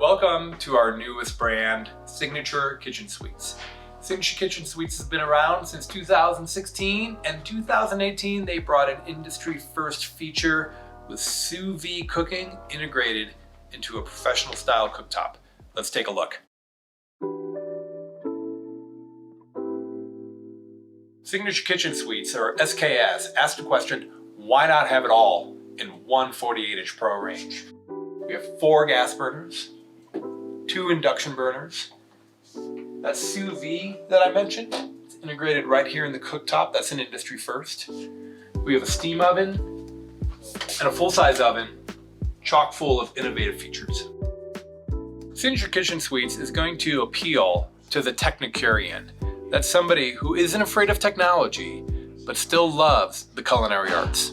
Welcome to our newest brand, Signature Kitchen Suites. Signature Kitchen Suites has been around since 2016, and in 2018 they brought an industry-first feature with sous vide cooking integrated into a professional style cooktop. Let's take a look. Signature Kitchen Suites, or SKS, asked the question, why not have it all in one 48-inch Pro range? We have 4 gas burners, 2 induction burners. That sous vide that I mentioned, it's integrated right here in the cooktop. That's an industry first. We have a steam oven and a full-size oven, chock full of innovative features. Signature Kitchen Suites is going to appeal to the technicurian. That's somebody who isn't afraid of technology, but still loves the culinary arts.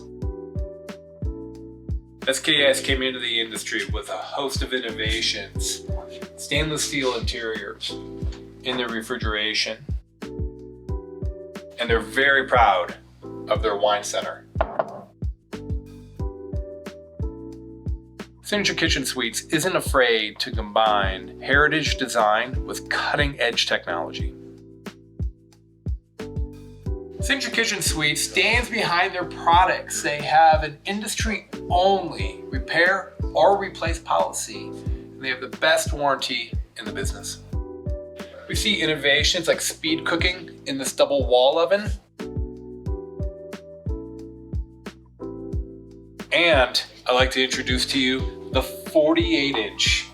SKS came into the industry with a host of innovations, stainless steel interiors in their refrigeration, and they're very proud of their wine center. Signature Kitchen Suites isn't afraid to combine heritage design with cutting-edge technology. Signature Kitchen Suites stands behind their products. They have an industry-only repair or replace policy, and they have the best warranty in the business. We see innovations like speed cooking in this double wall oven, and I'd like to introduce to you the 48-inch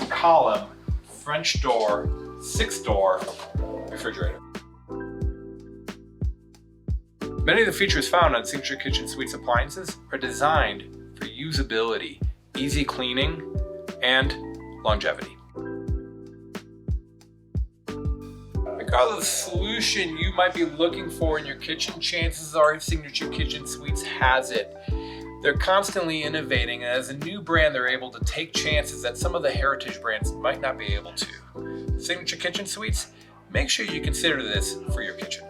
column French door 6-door refrigerator. Many of the features found on Signature Kitchen Suites appliances are designed for usability, easy cleaning, and longevity. Regardless of the solution you might be looking for in your kitchen, chances are Signature Kitchen Suites has it. They're constantly innovating, and as a new brand, they're able to take chances that some of the heritage brands might not be able to. Signature Kitchen Suites, make sure you consider this for your kitchen.